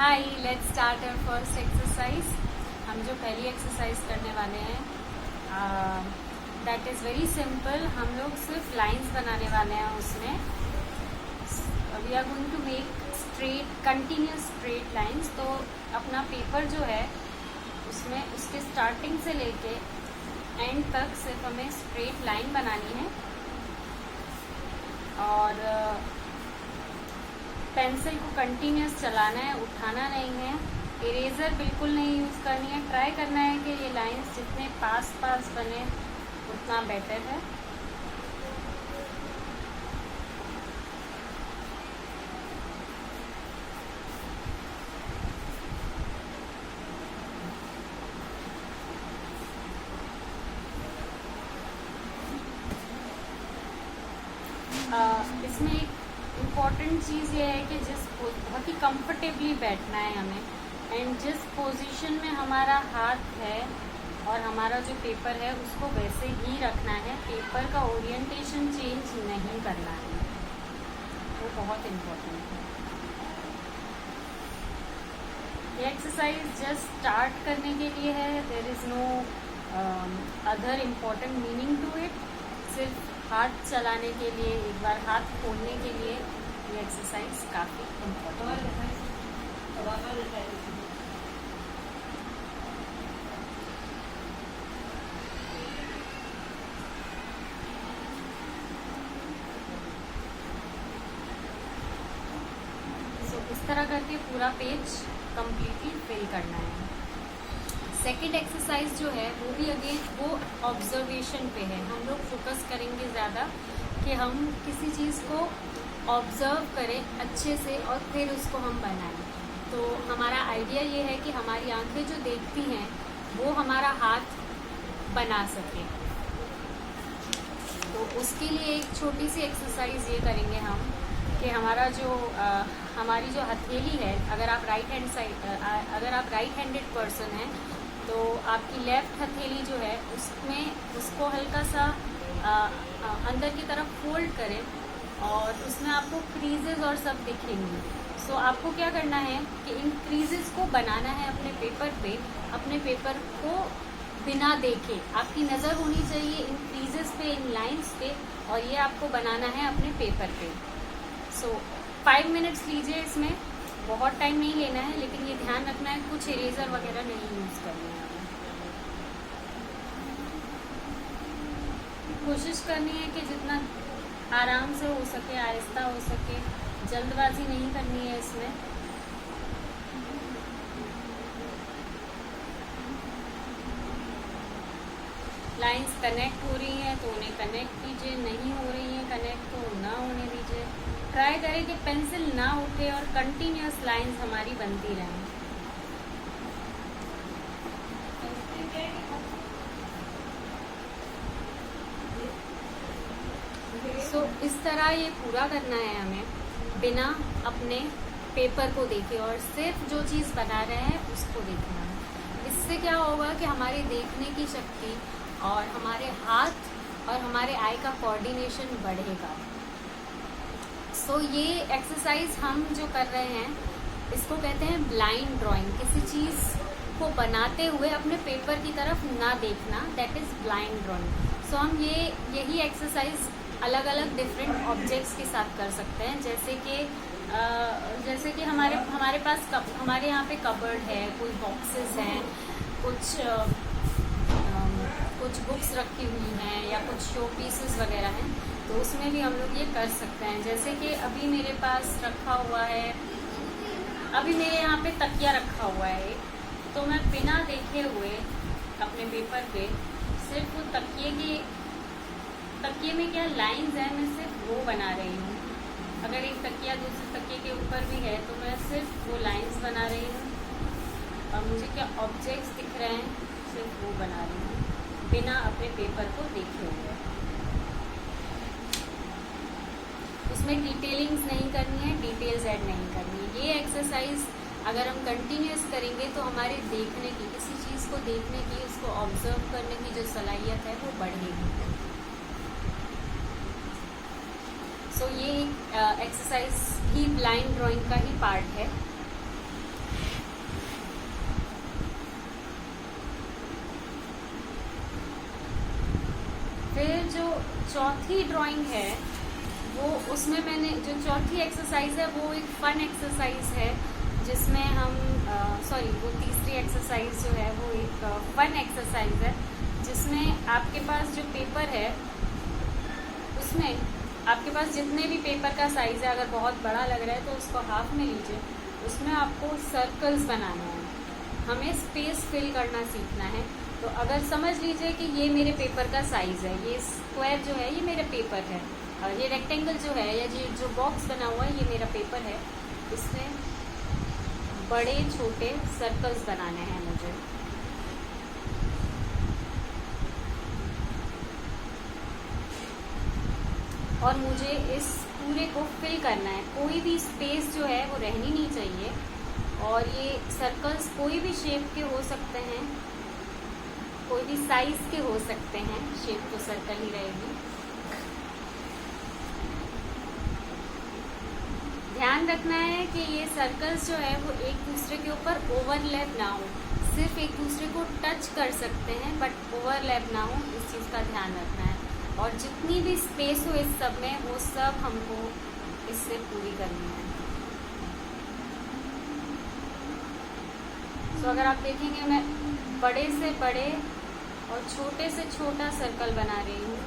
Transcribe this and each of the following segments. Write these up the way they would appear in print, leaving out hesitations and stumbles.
Hi, let's start our first exercise. हम जो पहली एक्सरसाइज करने वाले हैं दैट इज़ वेरी सिंपल। हम लोग सिर्फ लाइंस बनाने वाले हैं उसमें। We are going to make straight continuous straight lines. तो अपना पेपर जो है उसमें उसके स्टार्टिंग से लेके एंड तक सिर्फ हमें स्ट्रेट लाइन बनानी है और पेंसिल को कंटिन्यूस चलाना है, उठाना नहीं है। इरेजर बिल्कुल नहीं यूज़ करनी है। ट्राई करना है कि ये लाइंस जितने पास पास बने उतना बेटर है। इसमें एक इम्पॉर्टेंट चीज़ ये है कि बहुत ही कंफर्टेबली बैठना है हमें, एंड जिस पोजीशन में हमारा हाथ है और हमारा जो पेपर है उसको वैसे ही रखना है। पेपर का ओरिएंटेशन चेंज नहीं करना है, वो बहुत इम्पोर्टेंट है। ये एक्सरसाइज जस्ट स्टार्ट करने के लिए है। There is no other important meaning to it. सिर्फ हाथ चलाने के लिए, एक बार हाथ खोलने के लिए ये एक्सरसाइज काफ़ी इम्पोर्टेंट है। इस तरह करके पूरा पेज कंप्लीटली फिल करना है। सेकंड एक्सरसाइज जो है वो भी अगेन वो ऑब्जर्वेशन पे है। हम लोग फोकस करेंगे ज़्यादा कि हम किसी चीज़ को ऑब्जर्व करें अच्छे से और फिर उसको हम बनाएं। तो हमारा आइडिया ये है कि हमारी आंखें जो देखती हैं वो हमारा हाथ बना सके। तो उसके लिए एक छोटी सी एक्सरसाइज ये करेंगे हम कि हमारी जो हथेली है, अगर आप राइट हैंडेड पर्सन हैं तो आपकी लेफ्ट हथेली जो है उसको हल्का सा अंदर की तरफ फोल्ड करें और उसमें आपको क्रीजेस और सब दिखेंगे। सो आपको क्या करना है कि इन क्रीजेस को बनाना है अपने पेपर पे। अपने पेपर को बिना देखे आपकी नज़र होनी चाहिए इन क्रीजेस पे, इन लाइंस पे, और ये आपको बनाना है अपने पेपर पे। सो 5 मिनट्स लीजिए। इसमें बहुत टाइम नहीं लेना है, लेकिन ये ध्यान रखना है कुछ इरेजर वगैरह नहीं यूज़ करना है। कोशिश करनी है कि जितना आराम से हो सके, आहिस्ता हो सके, जल्दबाजी नहीं करनी है इसमें। लाइंस कनेक्ट हो रही हैं तो उन्हें कनेक्ट कीजिए, नहीं हो रही हैं कनेक्ट तो ना होने दीजिए। ट्राई करें कि पेंसिल ना उठे और कंटिन्यूस लाइंस हमारी बनती रहें। सो इस तरह ये पूरा करना है हमें बिना अपने पेपर को देखे, और सिर्फ जो चीज़ बना रहे हैं उसको देखना है। इससे क्या होगा कि हमारे देखने की शक्ति और हमारे हाथ और हमारे आई का कोऑर्डिनेशन बढ़ेगा। सो ये एक्सरसाइज हम जो कर रहे हैं इसको कहते हैं ब्लाइंड ड्राइंग। किसी चीज़ को बनाते हुए अपने पेपर की तरफ ना देखना, दैट इज़ ब्लाइंड ड्राइंग। सो हम यही एक्सरसाइज अलग अलग डिफरेंट ऑब्जेक्ट्स के साथ कर सकते हैं। जैसे कि हमारे पास हमारे यहाँ पे कबर्ड है, कुछ बॉक्सेस हैं, कुछ बुक्स रखी हुई हैं या कुछ शो पीसेस वगैरह हैं, तो उसमें भी हम लोग ये कर सकते हैं। जैसे कि अभी मेरे पास रखा हुआ है, अभी मेरे यहाँ पे तकिया रखा हुआ है, तो मैं बिना देखे हुए अपने पेपर पे सिर्फ वो तकिए में क्या लाइंस हैं, मैं सिर्फ वो बना रही हूँ। अगर एक तकिया दूसरे तकिए के ऊपर भी है तो मैं सिर्फ वो लाइंस बना रही हूँ, और मुझे क्या ऑब्जेक्ट्स दिख रहे हैं सिर्फ वो बना रही हूँ बिना अपने पेपर को देखे हुए। उसमें डिटेलिंग्स नहीं करनी है, डिटेल्स ऐड नहीं करनी है। ये एक्सरसाइज अगर हम कंटिन्यूस करेंगे तो हमारे देखने की, किसी चीज़ को देखने की, उसको ऑब्जर्व करने की जो सलाहियत है वो बढ़ेगी। सो ये एक्सरसाइज ही ब्लाइंड ड्राइंग का ही पार्ट है। चौथी ड्राइंग है वो, उसमें मैंने जो चौथी एक्सरसाइज है वो एक फन एक्सरसाइज है, जिसमें हम वो तीसरी एक्सरसाइज जो है वो एक फन एक्सरसाइज है, जिसमें आपके पास जो पेपर है उसमें आपके पास जितने भी पेपर का साइज़ है, अगर बहुत बड़ा लग रहा है तो उसको हाफ में लीजिए, उसमें आपको सर्कल्स बनाना है, हमें स्पेस फिल करना सीखना है। तो अगर समझ लीजिए कि ये मेरे पेपर का साइज़ है, ये स्क्वायर जो है ये मेरा पेपर है, और ये रेक्टेंगल जो है या ये जो बॉक्स बना हुआ है ये मेरा पेपर है, इसमें बड़े छोटे सर्कल्स बनाने हैं मुझे। और मुझे इस पूरे को फिल करना है, कोई भी स्पेस जो है वो रहनी नहीं चाहिए, और ये सर्कल्स कोई भी शेप के हो सकते हैं, कोई भी साइज के हो सकते हैं, शेप तो सर्कल ही रहेगी। ध्यान रखना है कि ये सर्कल्स जो है वो एक दूसरे के ऊपर ओवरलैप ना हो, सिर्फ एक दूसरे को टच कर सकते हैं बट ओवरलैप ना हो, इस चीज़ का ध्यान रखना है। और जितनी भी स्पेस हो इस सब में, वो सब हमको इससे पूरी करनी है। तो अगर आप देखेंगे मैं बड़े से बड़े और छोटे से छोटा सर्कल बना रही हूँ,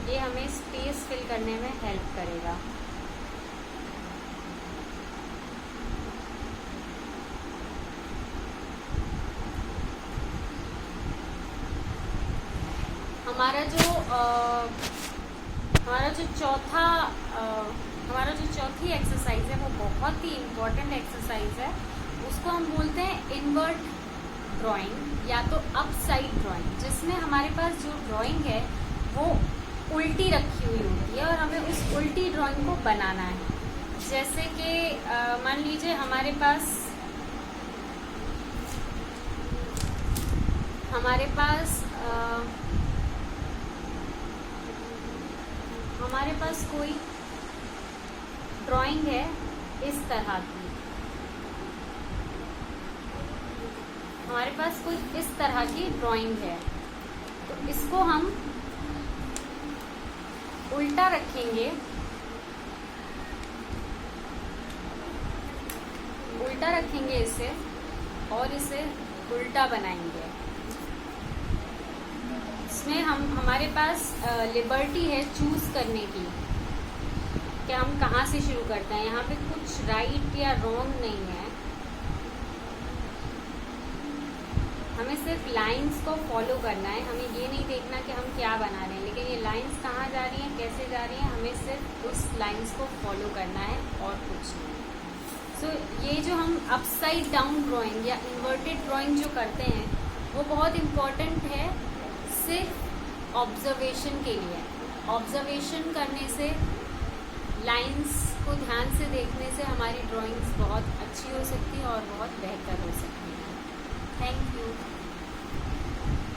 ये हमें स्पेस फिल करने में हेल्प करेगा। हमारा जो चौथी एक्सरसाइज है वो बहुत ही इम्पोर्टेंट एक्सरसाइज है, उसको हम बोलते हैं इनवर्ट ड्राइंग या तो अपसाइड ड्राइंग, जिसमें हमारे पास जो ड्राइंग है वो उल्टी रखी हुई होती है और हमें उस उल्टी ड्राइंग को बनाना है। जैसे कि मान लीजिए हमारे पास कोई ड्राइंग है इस तरह की, हमारे पास कोई इस तरह की ड्राइंग है, तो इसको हम उल्टा रखेंगे, इसे और इसे उल्टा बनाएंगे। इसमें हमारे पास लिबर्टी है चूज करने की कि हम कहाँ से शुरू करते हैं, यहाँ पे कुछ राइट या रॉन्ग नहीं है, हमें सिर्फ लाइंस को फॉलो करना है, हमें ये नहीं देखना कि हम क्या बना रहे हैं, लेकिन ये लाइंस कहाँ जा रही हैं, कैसे जा रही हैं, हमें सिर्फ उस लाइंस को फॉलो करना है और कुछ नहीं। सो ये जो हम अपसाइड डाउन ड्राइंग या इन्वर्टेड ड्राइंग जो करते हैं वो बहुत इम्पॉर्टेंट है सिर्फ ऑब्जर्वेशन के लिए। ऑब्जर्वेशन करने से, लाइंस को ध्यान से देखने से हमारी ड्राइंग्स बहुत अच्छी हो सकती है और बहुत बेहतर हो सकती है। Thank you.